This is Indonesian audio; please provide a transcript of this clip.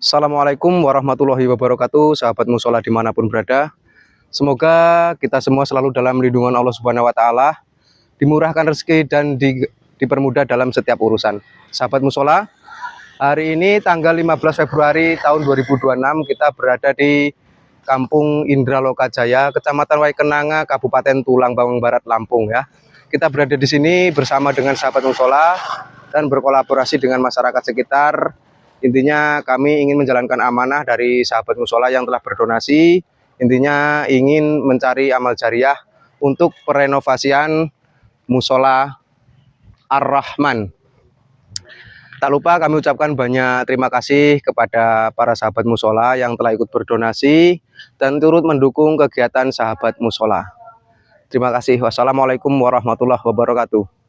Assalamualaikum warahmatullahi wabarakatuh, sahabat musola dimanapun berada. Semoga kita semua selalu dalam lindungan Allah Subhanahu Wa Taala, dimurahkan rezeki dan dipermudah dalam setiap urusan. Sahabat musola, hari ini tanggal 15 Februari tahun 2026 kita berada di Kampung Indraloka Jaya, Kecamatan Waikenanga, Kabupaten Tulang Bawang Barat, Lampung ya. Kita berada di sini bersama dengan sahabat musola dan berkolaborasi dengan masyarakat sekitar. Intinya kami ingin menjalankan amanah dari sahabat musola yang telah berdonasi. Intinya ingin mencari amal jariah untuk perenovasian musola Ar-Rahman. Tak lupa kami ucapkan banyak terima kasih kepada para sahabat musola yang telah ikut berdonasi dan turut mendukung kegiatan sahabat musola. Terima kasih. Wassalamualaikum warahmatullahi wabarakatuh.